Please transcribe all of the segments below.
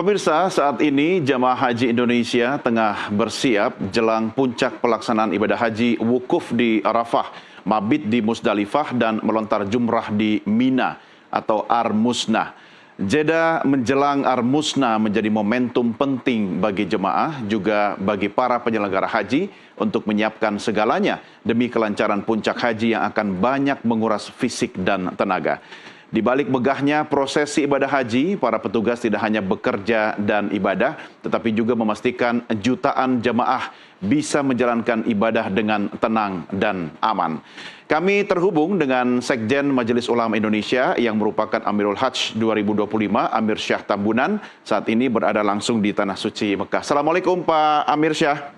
Pemirsa, saat ini jamaah haji Indonesia tengah bersiap jelang puncak pelaksanaan ibadah haji wukuf di Arafah, mabit di Musdalifah, dan melontar jumrah di Mina atau Ar-Musnah. Jeda menjelang Ar-Musnah menjadi momentum penting bagi jemaah, juga bagi para penyelenggara haji untuk menyiapkan segalanya demi kelancaran puncak haji yang akan banyak menguras fisik dan tenaga. Di balik megahnya prosesi ibadah haji, para petugas tidak hanya bekerja dan ibadah, tetapi juga memastikan jutaan jemaah bisa menjalankan ibadah dengan tenang dan aman. Kami terhubung dengan Sekjen Majelis Ulama Indonesia yang merupakan Amirul Hajj 2025, Amir Syah Tambunan, saat ini berada langsung di Tanah Suci Mekah. Assalamualaikum Pak Amir Syah.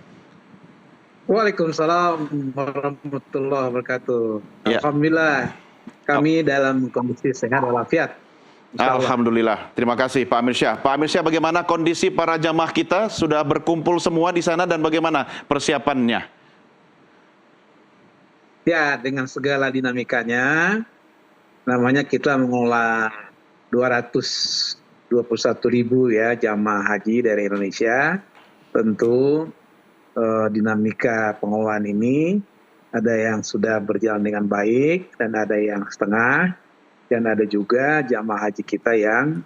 Waalaikumsalam warahmatullahi wabarakatuh. Ya. Alhamdulillah kami dalam kondisi sehat walafiat. Alhamdulillah. Terima kasih Pak Amir Syah. Pak Amir Syah, bagaimana kondisi para jamaah kita? Sudah berkumpul semua di sana dan bagaimana persiapannya? Ya, dengan segala dinamikanya, namanya kita mengelola 221.000 ya jamaah haji dari Indonesia. Tentu dinamika pengelolaan ini ada yang sudah berjalan dengan baik dan ada yang setengah, dan ada juga jamaah haji kita yang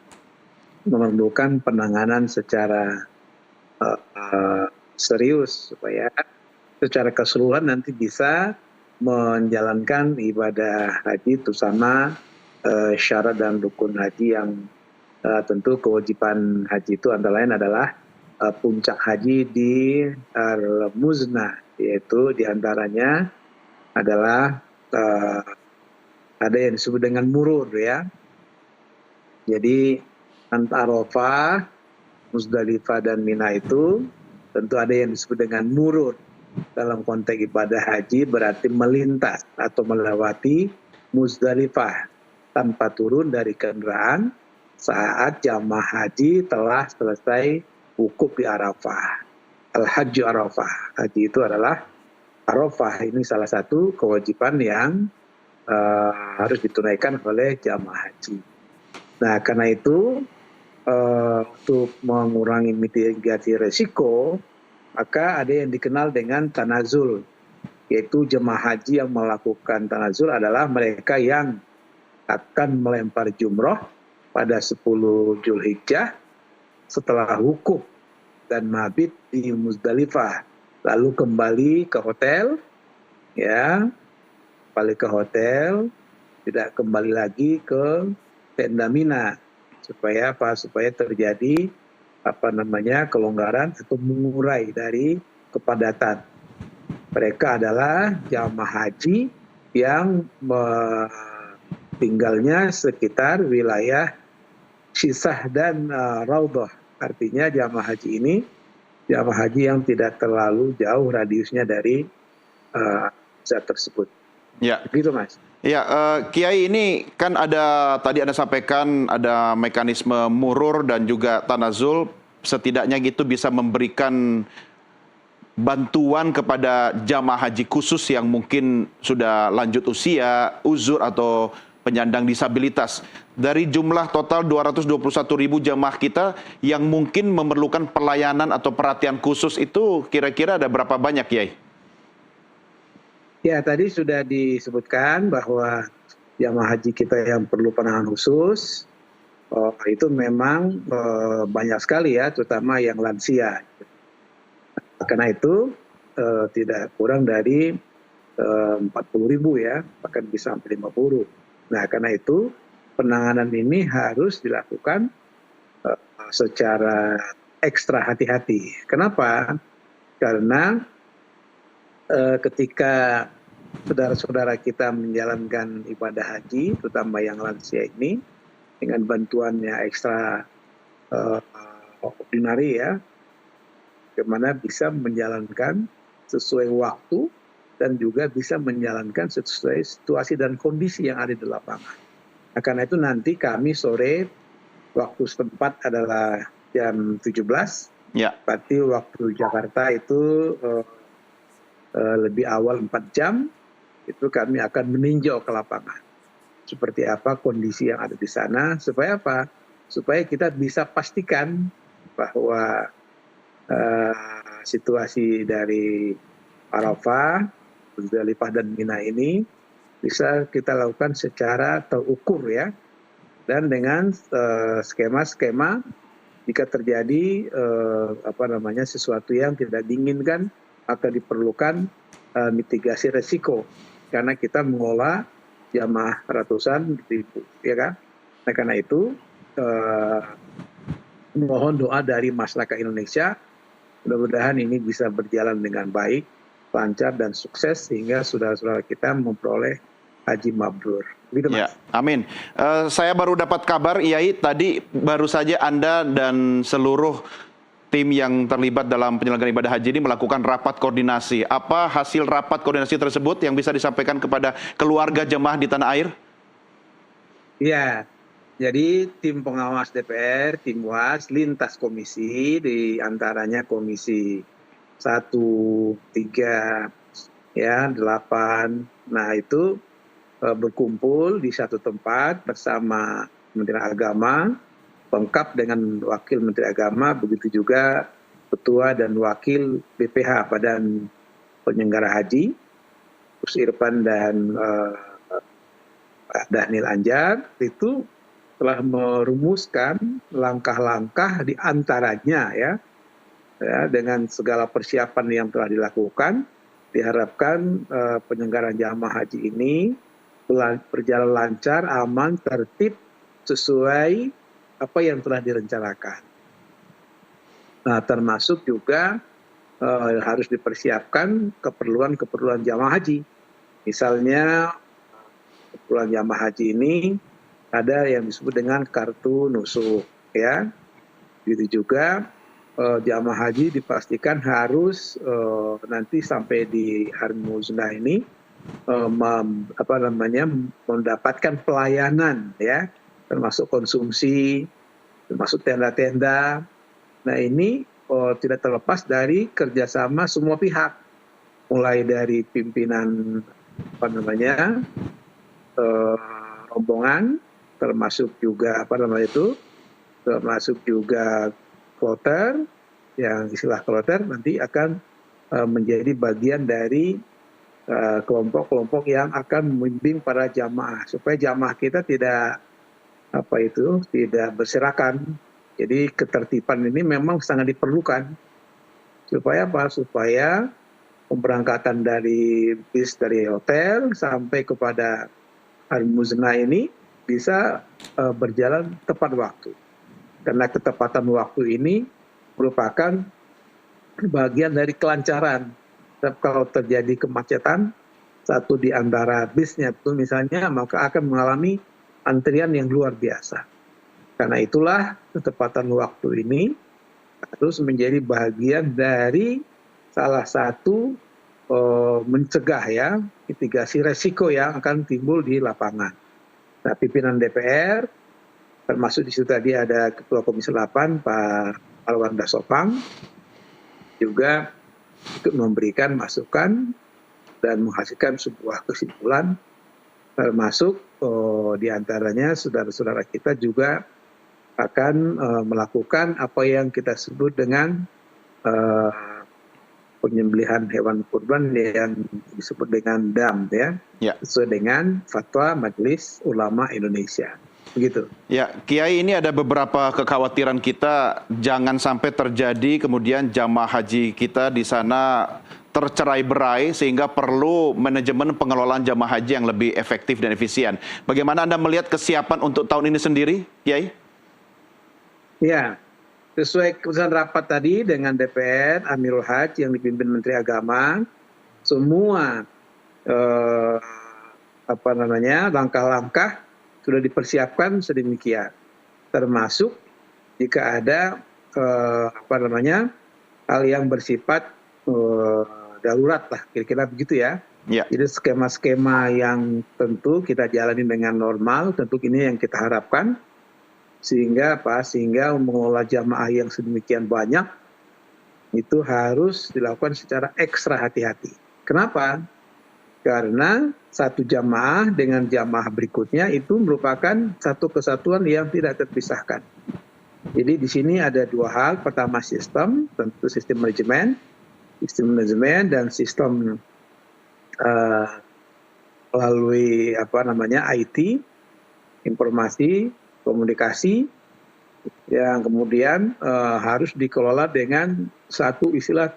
memerlukan penanganan secara serius supaya secara keseluruhan nanti bisa menjalankan ibadah haji, terutama syarat dan rukun haji yang tentu kewajiban haji itu antara lain adalah puncak haji di Ar-Musnah, yaitu diantaranya adalah ada yang disebut dengan murur ya. Jadi antara Arafah, Musdalifah dan Mina itu tentu ada yang disebut dengan murur. Dalam konteks ibadah haji berarti melintas atau melewati Musdalifah tanpa turun dari kendaraan saat jamaah haji telah selesai wukuf di Arafah. Al-Hajju Arafah. Haji itu adalah Arafah. Ini salah satu kewajiban yang harus ditunaikan oleh jamaah haji. Nah, karena itu untuk mengurangi mitigasi resiko, maka ada yang dikenal dengan tanazul, yaitu jemaah haji yang melakukan tanazul adalah mereka yang akan melempar jumroh pada 10 Zulhijjah setelah wukuf dan mabit di Musdalifah, lalu kembali ke hotel, ya, balik ke hotel, tidak kembali lagi ke tenda Mina, supaya apa? Supaya terjadi kelonggaran atau mengurai dari kepadatan. Mereka adalah jamaah haji yang tinggalnya sekitar wilayah Shisah dan Raudhah. Artinya jamaah haji ini jamaah haji yang tidak terlalu jauh radiusnya dari zat tersebut. Ya. Begitu Mas. Ya, Kiai, ini kan tadi Anda sampaikan ada mekanisme murur dan juga tanazul, setidaknya gitu bisa memberikan bantuan kepada jamaah haji khusus yang mungkin sudah lanjut usia, uzur atau penyandang disabilitas. Dari jumlah total 221.000 jamaah kita yang mungkin memerlukan pelayanan atau perhatian khusus itu kira-kira ada berapa banyak, Kiai? Ya, tadi sudah disebutkan bahwa jamaah haji kita yang perlu penanganan khusus itu memang banyak sekali ya, terutama yang lansia. Karena itu tidak kurang dari 40.000 ya, bahkan bisa sampai 50. Nah, karena itu penanganan ini harus dilakukan secara ekstra hati-hati. Kenapa? Karena ketika saudara-saudara kita menjalankan ibadah haji, terutama yang lansia ini, dengan bantuannya ekstra ordinary ya, bagaimana bisa menjalankan sesuai waktu dan juga bisa menjalankan sesuai situasi dan kondisi yang ada di lapangan. Nah, karena itu nanti kami sore, waktu setempat adalah jam 17, ya. Berarti waktu Jakarta itu lebih awal 4 jam, itu kami akan meninjau ke lapangan. Seperti apa kondisi yang ada di sana, supaya apa? Supaya kita bisa pastikan bahwa situasi dari Arafah, Musdalifah dan Mina ini bisa kita lakukan secara terukur ya, dan dengan skema-skema jika terjadi sesuatu yang tidak diinginkan, maka diperlukan mitigasi resiko karena kita mengolah jamaah ratusan ribu, ya kan? Nah, karena itu mohon doa dari masyarakat Indonesia, mudah-mudahan ini bisa berjalan dengan baik, lancar dan sukses sehingga saudara-saudara kita memperoleh haji mabrur. Begitu, Mas. Ya, amin. Saya baru dapat kabar, Yai, tadi baru saja Anda dan seluruh tim yang terlibat dalam penyelenggaraan ibadah haji ini melakukan rapat koordinasi. Apa hasil rapat koordinasi tersebut yang bisa disampaikan kepada keluarga jemaah di tanah air? Ya, jadi tim pengawas DPR, tim WAS, lintas komisi, di antaranya komisi 1, 3, ya, 8. Nah, itu berkumpul di satu tempat bersama Kementerian Agama, lengkap dengan Wakil Menteri Agama, begitu juga Ketua dan Wakil BPH Badan Penyelenggara Haji, Gus Irfan dan Pak Dhanil Anjar, itu telah merumuskan langkah-langkah di antaranya ya, dengan segala persiapan yang telah dilakukan, diharapkan penyelenggaraan jamaah haji ini berjalan lancar, aman, tertib, sesuai apa yang telah direncanakan. Nah, termasuk juga harus dipersiapkan keperluan jamaah haji. Misalnya keperluan jamaah haji ini ada yang disebut dengan kartu nusuk, ya. Begitu juga jamaah haji dipastikan harus nanti sampai di hari Muzdalifah ini mendapatkan pelayanan ya, termasuk konsumsi, termasuk tenda-tenda. Nah, ini tidak terlepas dari kerjasama semua pihak, mulai dari pimpinan rombongan, termasuk juga termasuk juga kloter, yang istilah kloter nanti akan menjadi bagian dari kelompok-kelompok yang akan membimbing para jamaah supaya jamaah kita tidak berserakan. Jadi ketertiban ini memang sangat diperlukan supaya apa? Supaya pemberangkatan dari bis dari hotel sampai kepada Al-Muznah ini bisa berjalan tepat waktu. Karena ketepatan waktu ini merupakan bagian dari kelancaran. Kalau terjadi kemacetan, satu di antara bisnya itu misalnya, maka akan mengalami antrian yang luar biasa. Karena itulah ketepatan waktu ini harus menjadi bagian dari salah satu mencegah ya, mitigasi resiko yang akan timbul di lapangan. Nah, pimpinan DPR, termasuk di situ tadi ada Ketua Komisi 8, Pak Alwanda Sopang, juga ikut memberikan masukan dan menghasilkan sebuah kesimpulan, termasuk diantaranya saudara-saudara kita juga akan melakukan apa yang kita sebut dengan penyembelihan hewan kurban yang disebut dengan DAM ya, sesuai dengan fatwa Majelis Ulama Indonesia. Begitu. Ya, Kiai, ini ada beberapa kekhawatiran kita jangan sampai terjadi kemudian jamaah haji kita di sana tercerai-berai sehingga perlu manajemen pengelolaan jamaah haji yang lebih efektif dan efisien. Bagaimana Anda melihat kesiapan untuk tahun ini sendiri, Kiai? Ya, sesuai keputusan rapat tadi dengan DPR, Amirul Hajj yang dipimpin Menteri Agama, semua langkah-langkah sudah dipersiapkan sedemikian, termasuk jika ada hal yang bersifat darurat lah, kira-kira begitu ya. Jadi skema-skema yang tentu kita jalani dengan normal, tentu ini yang kita harapkan, sehingga mengelola jamaah yang sedemikian banyak itu harus dilakukan secara ekstra hati-hati. Kenapa? Karena satu jamaah dengan jamaah berikutnya itu merupakan satu kesatuan yang tidak terpisahkan. Jadi di sini ada dua hal. Pertama sistem, tentu sistem manajemen dan sistem eh, melalui apa namanya IT, informasi, komunikasi yang kemudian harus dikelola dengan satu istilah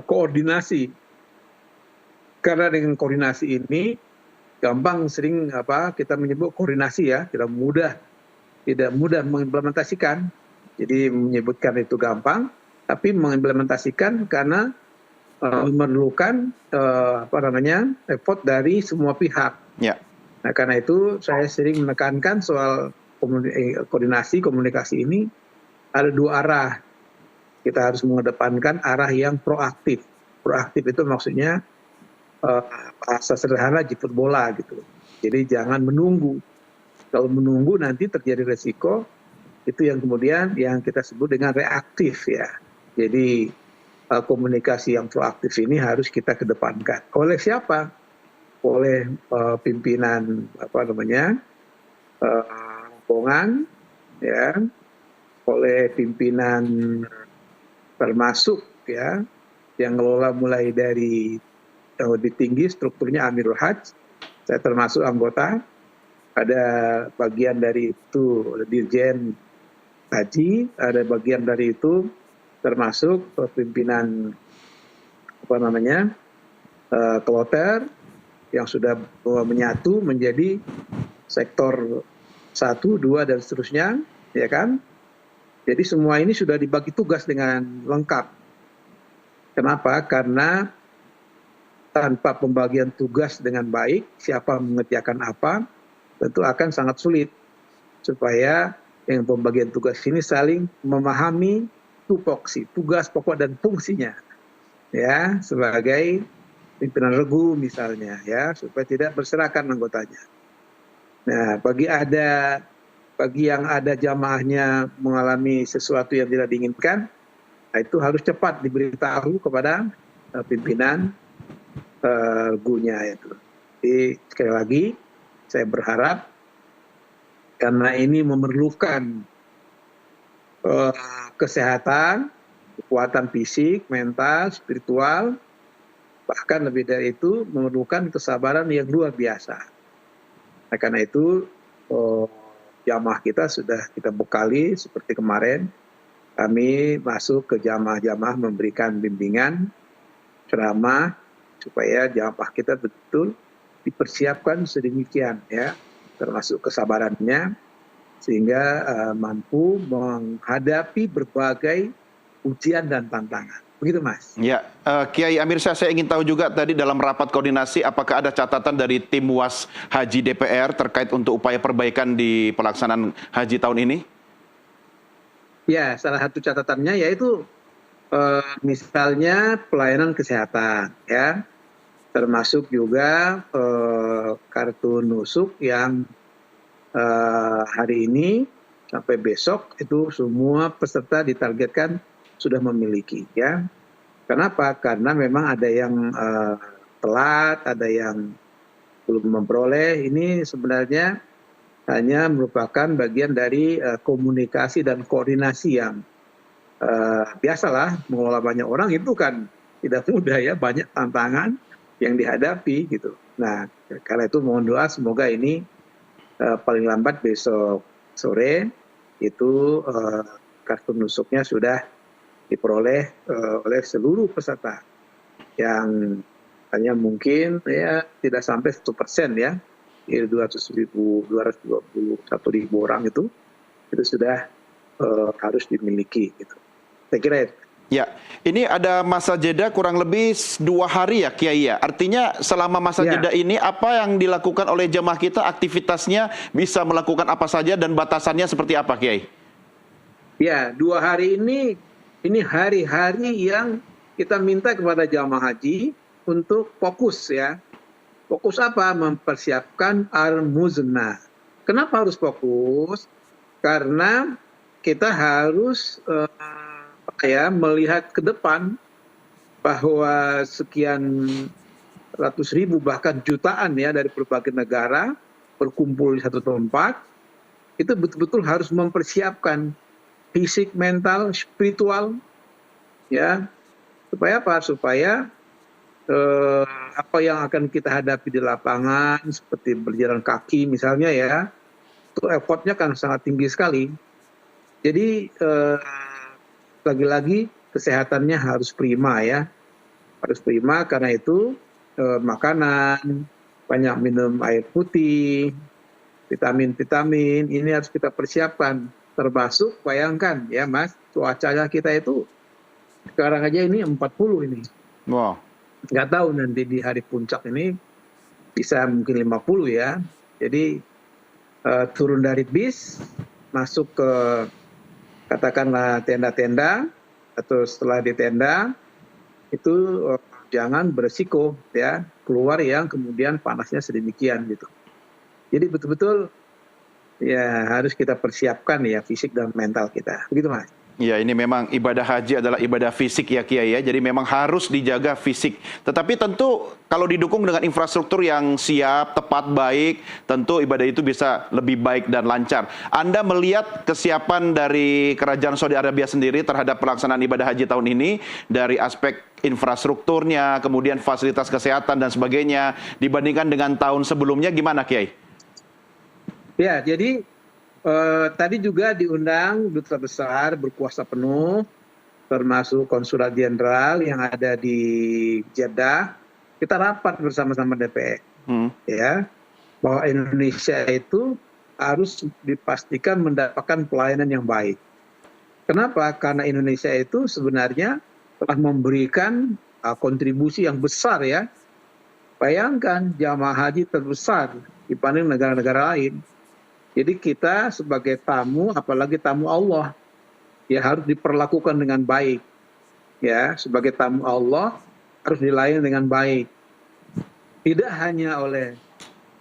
koordinasi. Karena dengan koordinasi ini gampang sering kita menyebut koordinasi ya, tidak mudah mengimplementasikan. Jadi menyebutkan itu gampang, tapi mengimplementasikan karena memerlukan effort dari semua pihak. Ya. Nah, karena itu saya sering menekankan soal koordinasi komunikasi ini ada dua arah. Kita harus mengedepankan arah yang proaktif. Proaktif itu maksudnya bahasa sederhana jemput bola gitu. Jadi jangan menunggu. Kalau menunggu nanti terjadi resiko, itu yang kemudian yang kita sebut dengan reaktif ya. Jadi komunikasi yang proaktif ini harus kita kedepankan. Oleh siapa? Oleh pimpinan rombongan, ya, oleh pimpinan termasuk ya yang ngelola mulai dari yang lebih tinggi strukturnya Amirul Hajj, saya termasuk anggota, ada bagian dari itu Dirjen Haji, ada bagian dari itu termasuk pimpinan kloter yang sudah menyatu menjadi sektor 1, 2 dan seterusnya, ya kan? Jadi semua ini sudah dibagi tugas dengan lengkap. Kenapa? Karena tanpa pembagian tugas dengan baik, siapa mengerjakan apa, tentu akan sangat sulit. Supaya dengan pembagian tugas ini saling memahami tupoksi, tugas pokok dan fungsinya. Ya, sebagai pimpinan regu misalnya, ya, supaya tidak berserakan anggotanya. Nah, bagi yang ada jamaahnya mengalami sesuatu yang tidak diinginkan, itu harus cepat diberitahu kepada pimpinan regunya itu. Jadi sekali lagi saya berharap karena ini memerlukan kesehatan, kekuatan fisik, mental, spiritual, bahkan lebih dari itu memerlukan kesabaran yang luar biasa. Nah, karena itu jamaah kita sudah kita bekali seperti kemarin, kami masuk ke jamaah-jamaah memberikan bimbingan, ceramah, supaya jamaah kita betul dipersiapkan sedemikian ya, termasuk kesabarannya, sehingga mampu menghadapi berbagai ujian dan tantangan. Begitu, Mas. Ya, Kiai Amir Syah, saya ingin tahu juga tadi dalam rapat koordinasi, apakah ada catatan dari tim UAS Haji DPR terkait untuk upaya perbaikan di pelaksanaan haji tahun ini? Ya, salah satu catatannya yaitu misalnya pelayanan kesehatan, ya, termasuk juga kartu nusuk yang hari ini sampai besok itu semua peserta ditargetkan sudah memiliki, ya. Kenapa? Karena memang ada yang telat, ada yang belum memperoleh. Ini sebenarnya hanya merupakan bagian dari komunikasi dan koordinasi yang biasalah, mengelola banyak orang itu kan tidak mudah ya, banyak tantangan yang dihadapi gitu. Nah, karena itu mohon doa semoga ini paling lambat besok sore itu kartu nusuknya sudah diperoleh oleh seluruh peserta, yang hanya mungkin ya tidak sampai 1% ya, 221.000 orang itu sudah harus dimiliki gitu. Saya kira itu. Ya, ini ada masa jeda kurang lebih 2 hari ya Kiai ya. Artinya selama masa jeda ini apa yang dilakukan oleh jemaah kita, aktivitasnya bisa melakukan apa saja dan batasannya seperti apa Kiai? Ya, 2 hari ini hari-hari yang kita minta kepada jamaah haji untuk fokus ya. Fokus apa? Mempersiapkan al-muznah. Kenapa harus fokus? Karena kita harus melihat ke depan bahwa sekian ratus ribu bahkan jutaan ya dari berbagai negara berkumpul di satu tempat, itu betul-betul harus mempersiapkan fisik, mental, spiritual, ya. Supaya apa? Supaya eh, apa yang akan kita hadapi di lapangan, seperti berjalan kaki misalnya ya, itu effortnya kan sangat tinggi sekali. Jadi lagi-lagi kesehatannya harus prima ya, harus prima. Karena itu makanan, banyak minum air putih, vitamin-vitamin ini harus kita persiapkan. Termasuk bayangkan ya Mas, cuacanya kita itu sekarang aja ini 40 ini. Wow. Nggak tahu nanti di hari puncak ini bisa mungkin 50 ya. Jadi turun dari bis, masuk ke katakanlah tenda-tenda, atau setelah di tenda itu jangan beresiko ya keluar yang kemudian panasnya sedemikian gitu. Jadi betul-betul ya harus kita persiapkan ya fisik dan mental kita. Begitu Mas. Ya, ini memang ibadah haji adalah ibadah fisik ya Kiai ya. Jadi memang harus dijaga fisik. Tetapi tentu kalau didukung dengan infrastruktur yang siap, tepat, baik, tentu ibadah itu bisa lebih baik dan lancar. Anda melihat kesiapan dari Kerajaan Saudi Arabia sendiri terhadap pelaksanaan ibadah haji tahun ini dari aspek infrastrukturnya, kemudian fasilitas kesehatan dan sebagainya dibandingkan dengan tahun sebelumnya gimana Kiai? Ya, jadi tadi juga diundang duta besar berkuasa penuh, termasuk konsulat jenderal yang ada di Jeddah. Kita rapat bersama-sama DPR, ya, bahwa Indonesia itu harus dipastikan mendapatkan pelayanan yang baik. Kenapa? Karena Indonesia itu sebenarnya telah memberikan kontribusi yang besar ya. Bayangkan jamaah haji terbesar dibanding negara-negara lain. Jadi kita sebagai tamu, apalagi tamu Allah, ya harus diperlakukan dengan baik. Ya, sebagai tamu Allah harus dilayani dengan baik. Tidak hanya oleh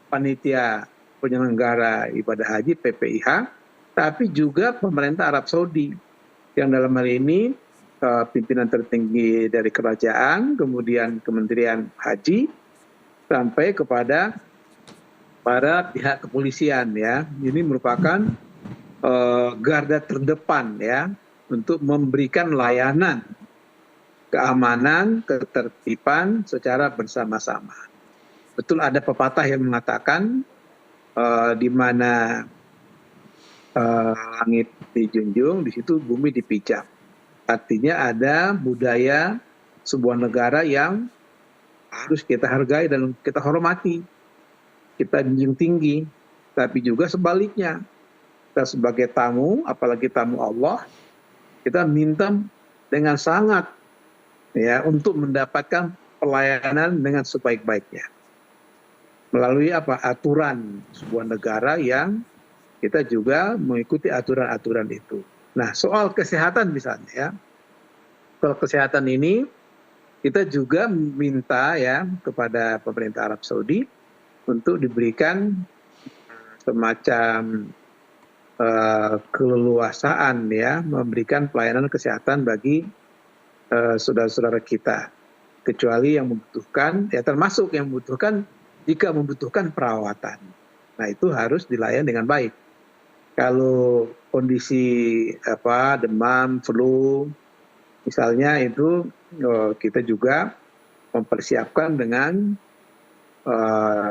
panitia penyelenggara ibadah haji PPIH, tapi juga pemerintah Arab Saudi yang dalam hal ini pimpinan tertinggi dari kerajaan, kemudian Kementerian Haji, sampai kepada para pihak kepolisian ya. Ini merupakan garda terdepan ya untuk memberikan layanan keamanan, ketertiban secara bersama-sama. Betul ada pepatah yang mengatakan di mana langit dijunjung, di situ bumi dipijak. Artinya ada budaya sebuah negara yang harus kita hargai dan kita hormati, kita junjung tinggi. Tapi juga sebaliknya, kita sebagai tamu, apalagi tamu Allah, kita minta dengan sangat ya untuk mendapatkan pelayanan dengan sebaik-baiknya melalui aturan sebuah negara yang kita juga mengikuti aturan-aturan itu. Nah, soal kesehatan misalnya ya, soal kesehatan ini kita juga minta ya kepada pemerintah Arab Saudi untuk diberikan semacam keleluasaan ya memberikan pelayanan kesehatan bagi saudara-saudara kita, kecuali yang membutuhkan ya, termasuk yang membutuhkan jika membutuhkan perawatan. Nah, itu harus dilayani dengan baik. Kalau kondisi demam, flu misalnya, itu kita juga mempersiapkan dengan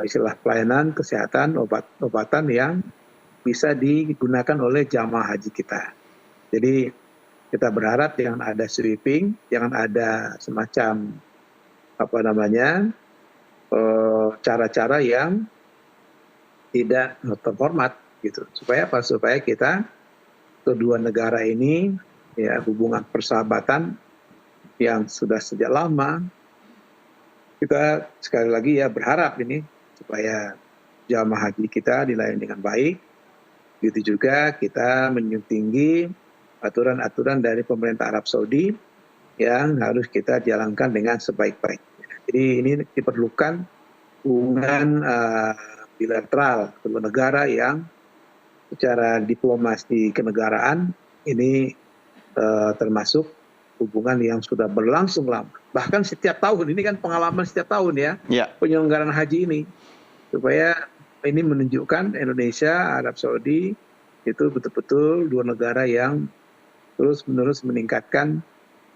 istilah pelayanan kesehatan, obat-obatan yang bisa digunakan oleh jamaah haji kita. Jadi kita berharap jangan ada sweeping, jangan ada semacam cara-cara yang tidak terhormat gitu. Supaya apa? Supaya kita kedua negara ini ya hubungan persahabatan yang sudah sejak lama. Kita sekali lagi ya berharap ini supaya jamaah haji kita dilayani dengan baik. Begitu juga kita menjunjung tinggi aturan-aturan dari pemerintah Arab Saudi yang harus kita jalankan dengan sebaik-baiknya. Jadi ini diperlukan hubungan bilateral kedua negara yang secara diplomasi kenegaraan ini termasuk hubungan yang sudah berlangsung lama. Bahkan setiap tahun, ini kan pengalaman setiap tahun ya, penyelenggaraan haji ini. Supaya ini menunjukkan Indonesia, Arab Saudi itu betul-betul dua negara yang terus-menerus meningkatkan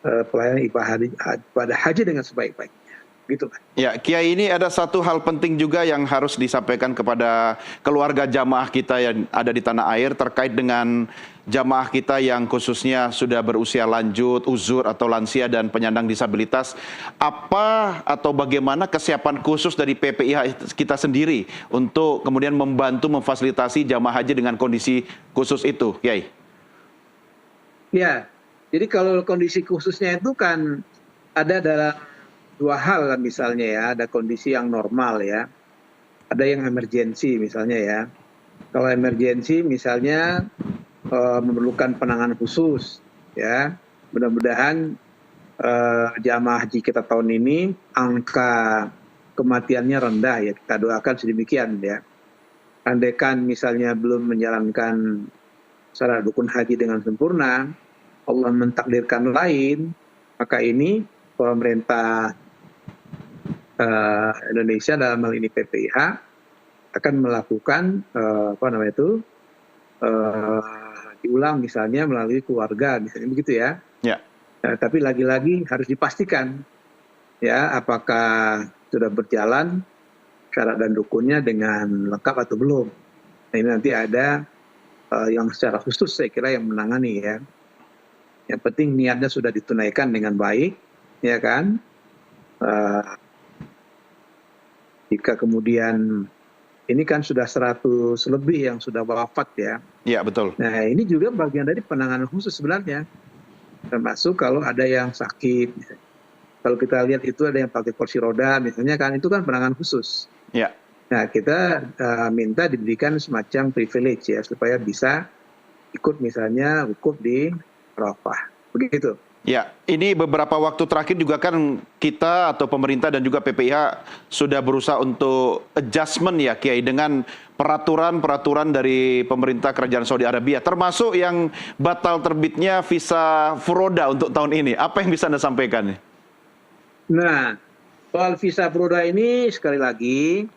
pelayanan ibadah haji dengan sebaik-baiknya. Gitu, Pak. Ya, Kiai, ini ada satu hal penting juga yang harus disampaikan kepada keluarga jamaah kita yang ada di tanah air terkait dengan jamaah kita yang khususnya sudah berusia lanjut, uzur atau lansia dan penyandang disabilitas. Apa atau bagaimana kesiapan khusus dari PPIH kita sendiri untuk kemudian membantu memfasilitasi jamaah haji dengan kondisi khusus itu, Kiai? Ya, jadi kalau kondisi khususnya itu kan ada dalam dua hal kan, misalnya ya, ada kondisi yang normal ya, ada yang emergensi misalnya ya. Kalau emergensi misalnya memerlukan penanganan khusus ya, mudah-mudahan jamaah haji kita tahun ini angka kematiannya rendah ya, kita doakan sedemikian ya. Andaikan misalnya belum menjalankan syarat rukun haji dengan sempurna, Allah mentakdirkan lain, maka ini pemerintah Indonesia dalam hal ini PPIH akan melakukan diulang misalnya melalui keluarga misalnya begitu ya. Ya. Tapi lagi-lagi harus dipastikan ya apakah sudah berjalan syarat dan rukunnya dengan lengkap atau belum. Nah, ini nanti ada yang secara khusus saya kira yang menangani ya. Yang penting niatnya sudah ditunaikan dengan baik, ya kan. Jika kemudian ini kan sudah 100 lebih yang sudah wafat ya. Iya, betul. Nah, ini juga bagian dari penanganan khusus sebenarnya. Termasuk kalau ada yang sakit. Kalau kita lihat itu ada yang pakai kursi roda misalnya kan, itu kan penanganan khusus. Ya. Nah, kita minta diberikan semacam privilege ya supaya bisa ikut misalnya wukuf di Arafah. Begitu. Ya, ini beberapa waktu terakhir juga kan kita atau pemerintah dan juga PPIH sudah berusaha untuk adjustment ya, Kiai, dengan peraturan-peraturan dari pemerintah Kerajaan Saudi Arabia, termasuk yang batal terbitnya visa furoda untuk tahun ini. Apa yang bisa Anda sampaikan? Nah, soal visa furoda ini sekali lagi,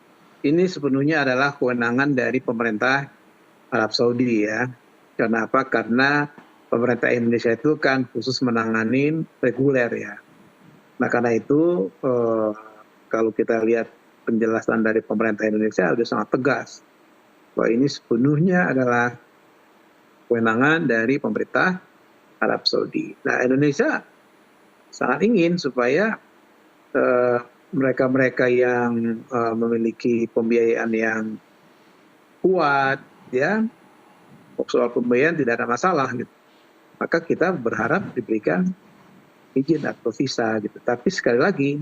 ini sepenuhnya adalah kewenangan dari pemerintah Arab Saudi ya. Kenapa? Karena pemerintah Indonesia itu kan khusus menangani reguler ya. Nah karena itu kalau kita lihat penjelasan dari pemerintah Indonesia sudah sangat tegas bahwa ini sepenuhnya adalah kewenangan dari pemerintah Arab Saudi. Nah Indonesia sangat ingin supaya mereka-mereka yang memiliki pembiayaan yang kuat ya, soal pembiayaan tidak ada masalah gitu. Maka kita berharap diberikan izin atau visa gitu. Tapi sekali lagi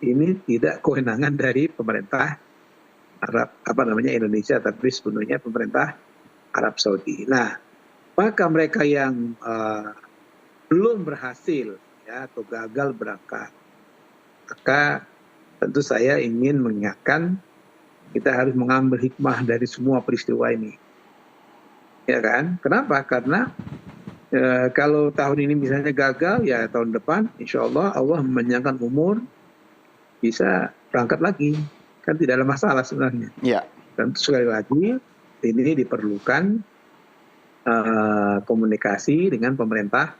ini tidak kewenangan dari pemerintah Indonesia, tapi sepenuhnya pemerintah Arab Saudi. Nah, maka mereka yang belum berhasil ya atau gagal berangkat, maka tentu saya ingin mengingatkan kita harus mengambil hikmah dari semua peristiwa ini. Ya kan? Kenapa? Karena kalau tahun ini misalnya gagal, ya tahun depan insya Allah Allah memanjangkan umur, bisa berangkat lagi. Kan tidak ada masalah sebenarnya. Ya. Dan sekali lagi, ini diperlukan komunikasi dengan pemerintah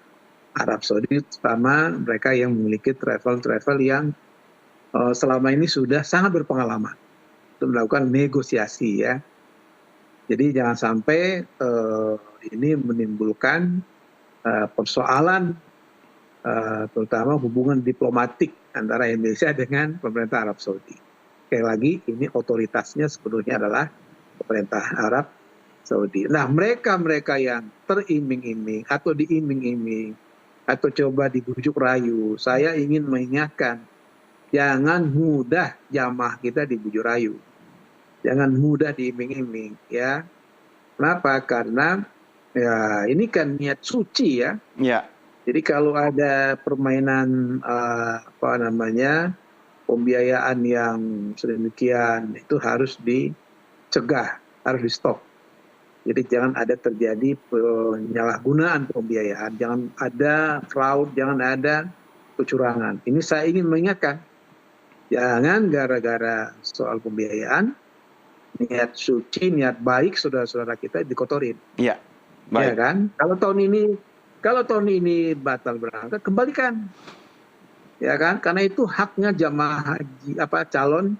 Arab Saudi, terutama mereka yang memiliki travel yang selama ini sudah sangat berpengalaman untuk melakukan negosiasi ya. Jadi jangan sampai ini menimbulkan persoalan terutama hubungan diplomatik antara Indonesia dengan pemerintah Arab Saudi. Sekali lagi ini otoritasnya sepenuhnya adalah pemerintah Arab Saudi. Nah mereka yang teriming-iming atau diiming-iming atau coba dibujuk rayu, saya ingin mengingatkan jangan mudah jamaah kita dibujuk rayu, jangan mudah diiming-iming ya. Kenapa? Karena ya ini kan niat suci ya. Ya. Jadi kalau ada permainan pembiayaan yang sedemikian itu harus dicegah, harus di stop. Jadi jangan ada terjadi penyalahgunaan pembiayaan, jangan ada fraud, jangan ada kecurangan. Ini saya ingin mengingatkan, jangan gara-gara soal pembiayaan niat suci, niat baik saudara-saudara kita dikotorin. Iya. Ya kan? Kalau tahun ini Kalau tahun ini batal berangkat, kembalikan. Ya kan? Karena itu haknya jamaah haji, calon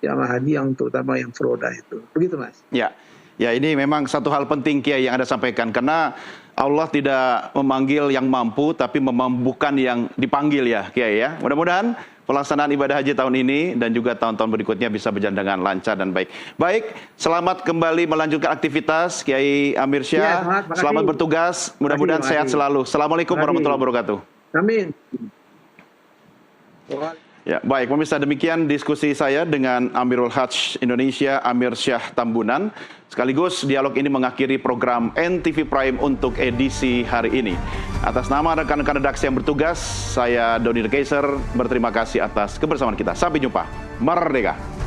jamaah haji yang terutama yang furoda itu. Begitu, Mas. Ya, ya ini memang satu hal penting Kiai yang Anda sampaikan, karena Allah tidak memanggil yang mampu, tapi memampukan yang dipanggil ya Kiai ya. Mudah-mudahan pelaksanaan ibadah haji tahun ini dan juga tahun-tahun berikutnya bisa berjalan dengan lancar dan baik. Baik, selamat kembali melanjutkan aktivitas Kiai Amir Ya, Syah. makasih. Selamat bertugas, mudah-mudahan Makasih, sehat makasih. selalu. Assalamualaikum Makasih. warahmatullahi wabarakatuh. Amin. Ya, baik pemirsa, demikian diskusi saya dengan Amirul Hajj Indonesia Amir Syah Tambunan. Sekaligus dialog ini mengakhiri program NTV Prime untuk edisi hari ini. Atas nama rekan-rekan redaksi yang bertugas, saya Doni The Kaiser berterima kasih atas kebersamaan kita. Sampai jumpa. Merdeka!